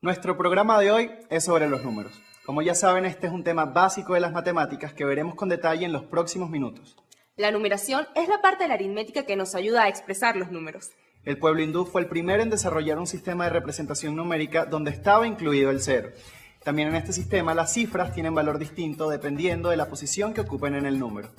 Nuestro programa de hoy es sobre los números. Como ya saben, este es un tema básico de las matemáticas que veremos con detalle en los próximos minutos. La numeración es la parte de la aritmética que nos ayuda a expresar los números. El pueblo hindú fue el primero en desarrollar un sistema de representación numérica donde estaba incluido el cero. También en este sistema las cifras tienen valor distinto dependiendo de la posición que ocupen en el número.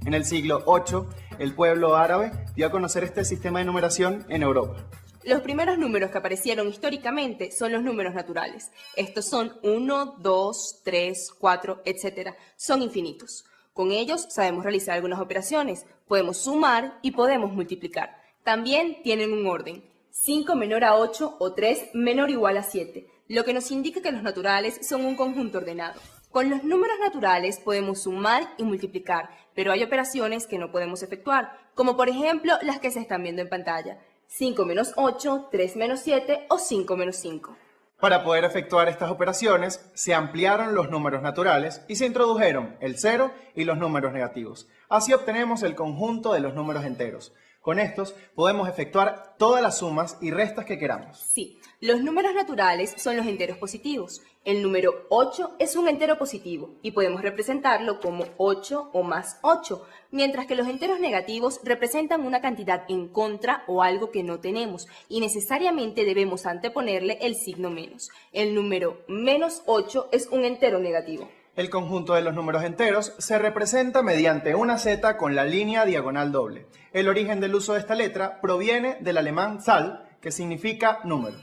En el siglo VIII, el pueblo árabe dio a conocer este sistema de numeración en Europa. Los primeros números que aparecieron históricamente son los números naturales. Estos son 1, 2, 3, 4, etc. Son infinitos. Con ellos sabemos realizar algunas operaciones. Podemos sumar y podemos multiplicar. También tienen un orden. 5 menor a 8 o 3 menor o igual a 7, lo que nos indica que los naturales son un conjunto ordenado. Con los números naturales podemos sumar y multiplicar, pero hay operaciones que no podemos efectuar, como por ejemplo las que se están viendo en pantalla. 5 menos 8, 3 menos 7 o 5 menos 5. Para poder efectuar estas operaciones, se ampliaron los números naturales y se introdujeron el cero y los números negativos. Así obtenemos el conjunto de los números enteros. Con estos podemos efectuar todas las sumas y restas que queramos. Sí, los números naturales son los enteros positivos. El número 8 es un entero positivo y podemos representarlo como 8 o más 8, mientras que los enteros negativos representan una cantidad en contra o algo que no tenemos y necesariamente debemos anteponerle el signo menos. El número menos 8 es un entero negativo. El conjunto de los números enteros se representa mediante una Z con la línea diagonal doble. El origen del uso de esta letra proviene del alemán Zahl, que significa número.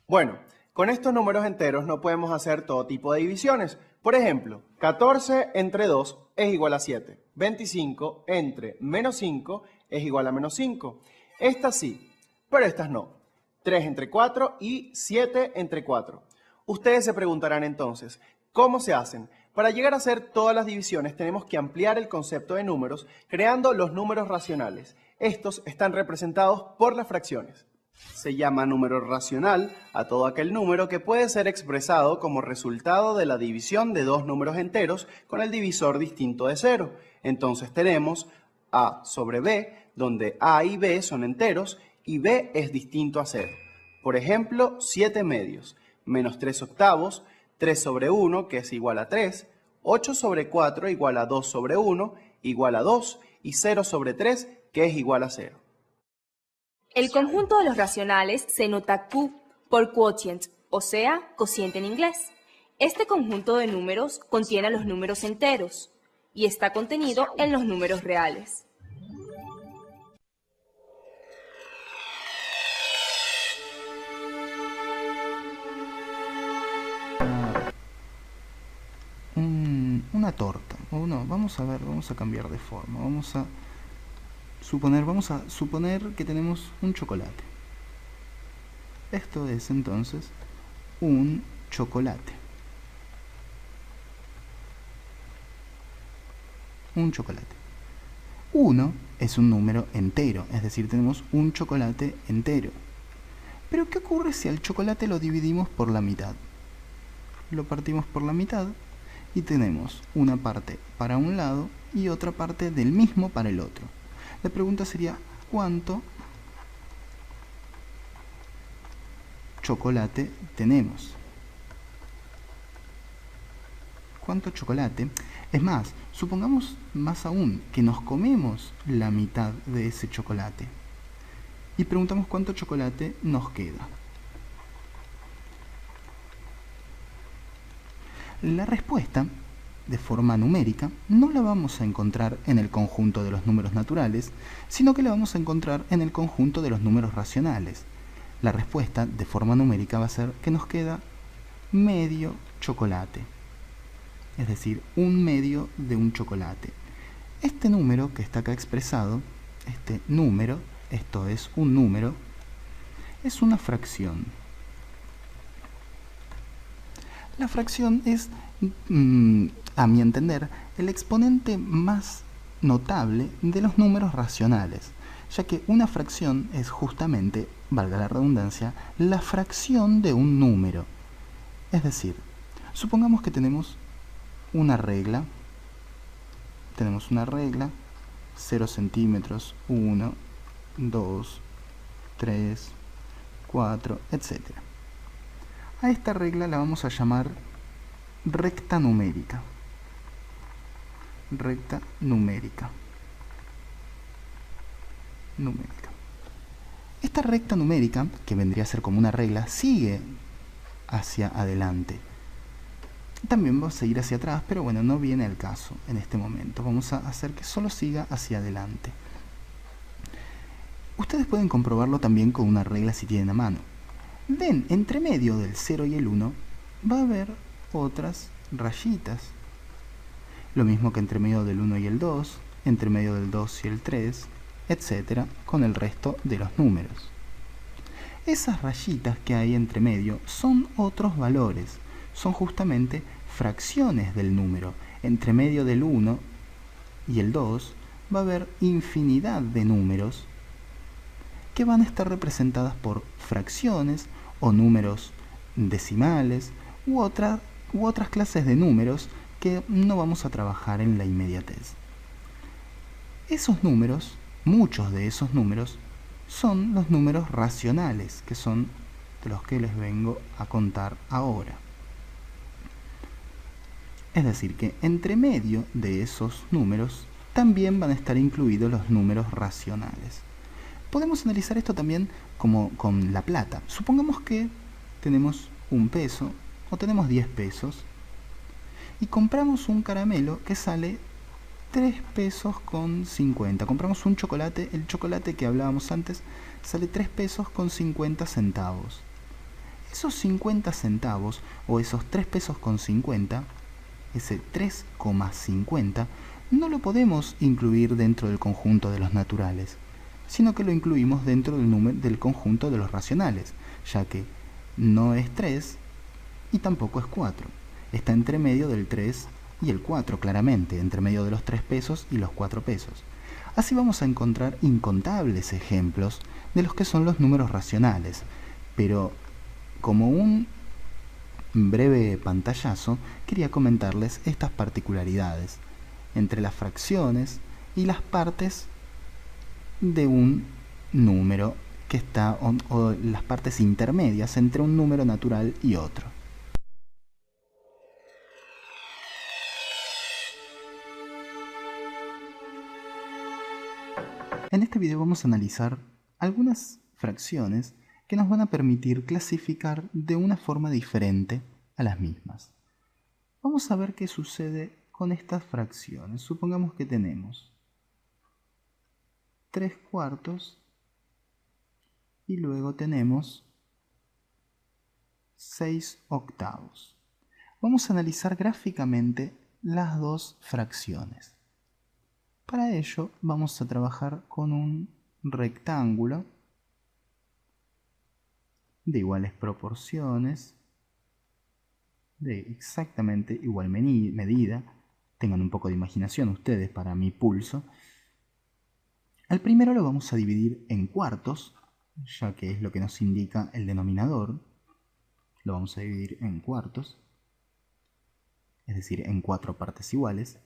Bueno, con estos números enteros no podemos hacer todo tipo de divisiones. Por ejemplo, 14 entre 2 es igual a 7. 25 entre menos 5 es igual a menos 5. Estas sí, pero estas no. 3 entre 4 y 7 entre 4. Ustedes se preguntarán entonces, ¿cómo se hacen? Para llegar a hacer todas las divisiones tenemos que ampliar el concepto de números creando los números racionales. Estos están representados por las fracciones. Se llama número racional a todo aquel número que puede ser expresado como resultado de la división de dos números enteros con el divisor distinto de 0. Entonces tenemos a sobre b, donde a y b son enteros y b es distinto a 0. Por ejemplo, 7 medios, menos 3 octavos, 3 sobre 1, que es igual a 3, 8 sobre 4 igual a 2 sobre 1, igual a 2, y 0 sobre 3, que es igual a 0. El conjunto de los racionales se nota Q por quotient, o sea, cociente en inglés. Este conjunto de números contiene a los números enteros y está contenido en los números reales. Una torta. O no, vamos a cambiar de forma. Vamos a suponer que tenemos un chocolate. Esto es entonces un chocolate. Un chocolate. 1 es un número entero, es decir, tenemos un chocolate entero. Pero ¿qué ocurre si al chocolate lo dividimos por la mitad? Lo partimos por la mitad y tenemos una parte para un lado y otra parte del mismo para el otro. La pregunta sería, ¿cuánto chocolate tenemos? ¿Cuánto chocolate? Es más, supongamos más aún que nos comemos la mitad de ese chocolate y preguntamos cuánto chocolate nos queda. La respuesta, de forma numérica, no la vamos a encontrar en el conjunto de los números naturales, sino que la vamos a encontrar en el conjunto de los números racionales. La respuesta, de forma numérica, va a ser que nos queda medio chocolate, es decir, un medio de un chocolate. Este número que está acá expresado, este número, esto es un número, es una fracción. La fracción es, a mi entender, el exponente más notable de los números racionales, ya que una fracción es justamente, valga la redundancia, la fracción de un número. Es decir, supongamos que tenemos una regla, 0 centímetros, 1, 2, 3, 4, etc. A esta regla la vamos a llamar recta numérica. Recta numérica. Esta recta numérica, que vendría a ser como una regla, sigue hacia adelante. También vamos a seguir hacia atrás, pero bueno, no viene al caso en este momento. Vamos a hacer que solo siga hacia adelante. Ustedes pueden comprobarlo también con una regla si tienen a mano. Ven, entre medio del 0 y el 1 va a haber otras rayitas. Lo mismo que entre medio del 1 y el 2, entre medio del 2 y el 3, etcétera, con el resto de los números. Esas rayitas que hay entre medio son otros valores, son justamente fracciones del número. Entre medio del 1 y el 2 va a haber infinidad de números que van a estar representadas por fracciones o números decimales u otras clases de números que no vamos a trabajar en la inmediatez. Esos números, muchos de esos números, son los números racionales, que son de los que les vengo a contar ahora. Es decir, que entre medio de esos números también van a estar incluidos los números racionales. Podemos analizar esto también como con la plata. Supongamos que tenemos 1 peso o tenemos 10 pesos y compramos un caramelo que sale 3 pesos con 50. Compramos un chocolate, el chocolate que hablábamos antes sale 3 pesos con 50 centavos. Esos 50 centavos o esos 3 pesos con 50, ese 3,50, no lo podemos incluir dentro del conjunto de los naturales, sino que lo incluimos dentro del conjunto de los racionales, ya que no es 3 y tampoco es 4. Está entre medio del 3 y el 4, claramente, entre medio de los 3 pesos y los 4 pesos. Así vamos a encontrar incontables ejemplos de los que son los números racionales, pero como un breve pantallazo, quería comentarles estas particularidades entre las fracciones y las partes de un número que está, o las partes intermedias entre un número natural y otro. En este video vamos a analizar algunas fracciones que nos van a permitir clasificar de una forma diferente a las mismas. Vamos a ver qué sucede con estas fracciones. Supongamos que tenemos 3/4 y luego tenemos 6/8. Vamos a analizar gráficamente las dos fracciones. Para ello vamos a trabajar con un rectángulo de iguales proporciones, de exactamente igual medida. Tengan un poco de imaginación ustedes para mi pulso. Al primero lo vamos a dividir en cuartos, ya que es lo que nos indica el denominador. Lo vamos a dividir en cuartos, es decir, en 4 partes iguales.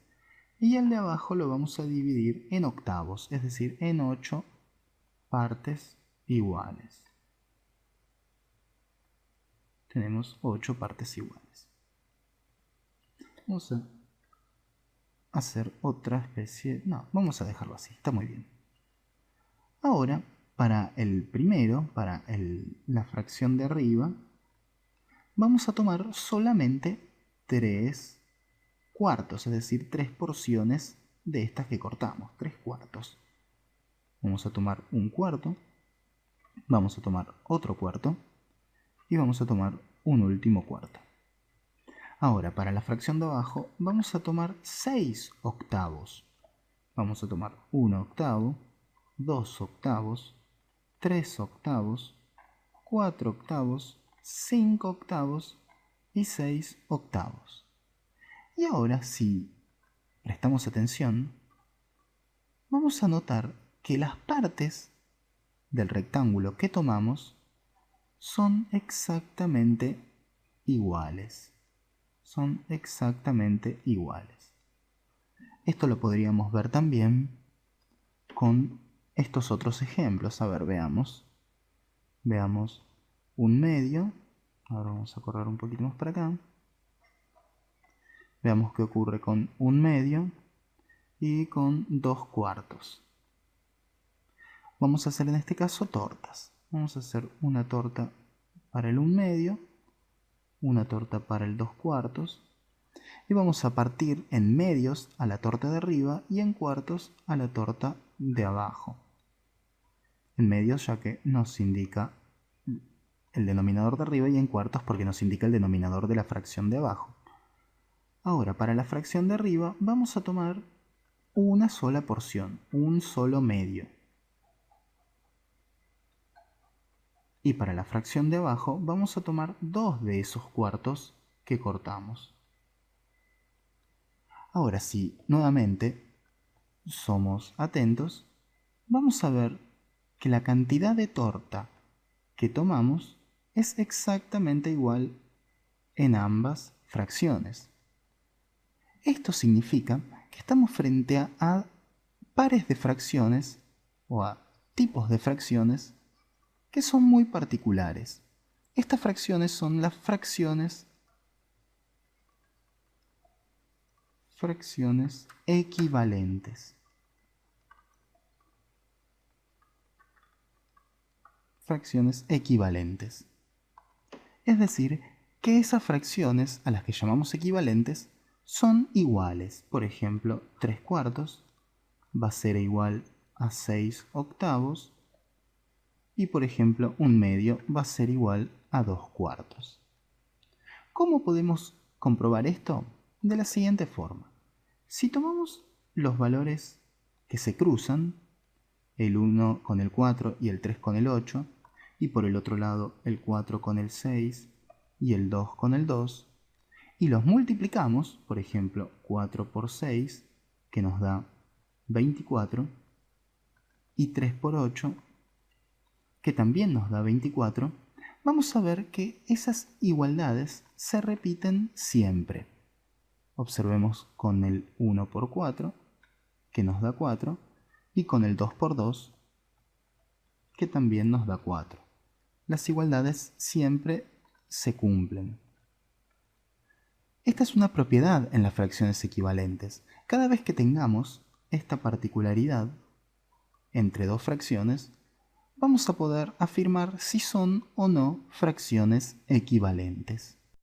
Y el de abajo lo vamos a dividir en octavos, es decir, en 8 partes iguales. Tenemos 8 partes iguales. Vamos a hacer otra especie... No, vamos a dejarlo así, está muy bien. Ahora, para el primero, para la fracción de arriba, vamos a tomar solamente 3/4, es decir, 3 porciones de estas que cortamos, 3/4. Vamos a tomar un cuarto, vamos a tomar otro cuarto y vamos a tomar un último cuarto. Ahora, para la fracción de abajo, vamos a tomar 6/8. Vamos a tomar 1/8, 2/8, 3/8, 4/8, 5/8 y 6/8. Y ahora, si prestamos atención, vamos a notar que las partes del rectángulo que tomamos son exactamente iguales. Son exactamente iguales. Esto lo podríamos ver también con estos otros ejemplos. A ver, veamos. Veamos un medio. Ahora vamos a correr un poquito más para acá. Veamos qué ocurre con 1/2 y con 2/4. Vamos a hacer en este caso tortas. Vamos a hacer una torta para el 1/2, una torta para el 2/4 y vamos a partir en medios a la torta de arriba y en cuartos a la torta de abajo. En medios ya que nos indica el denominador de arriba y en cuartos porque nos indica el denominador de la fracción de abajo. Ahora para la fracción de arriba vamos a tomar una sola porción, un solo medio. Y para la fracción de abajo vamos a tomar 2 de esos cuartos que cortamos. Ahora sí, nuevamente somos atentos, vamos a ver que la cantidad de torta que tomamos es exactamente igual en ambas fracciones. Esto significa que estamos frente a pares de fracciones o a tipos de fracciones que son muy particulares. Estas fracciones son las fracciones equivalentes. Fracciones equivalentes. Es decir, que esas fracciones a las que llamamos equivalentes son iguales. Por ejemplo, 3/4 va a ser igual a 6/8 y por ejemplo 1/2 va a ser igual a 2/4. ¿Cómo podemos comprobar esto? De la siguiente forma. Si tomamos los valores que se cruzan, el 1 con el 4 y el 3 con el 8, y por el otro lado el 4 con el 6 y el 2 con el 2, y los multiplicamos, por ejemplo 4 por 6, que nos da 24, y 3 por 8, que también nos da 24, vamos a ver que esas igualdades se repiten siempre. Observemos con el 1 por 4, que nos da 4, y con el 2 por 2, que también nos da 4. Las igualdades siempre se cumplen. Esta es una propiedad en las fracciones equivalentes. Cada vez que tengamos esta particularidad entre dos fracciones, vamos a poder afirmar si son o no fracciones equivalentes.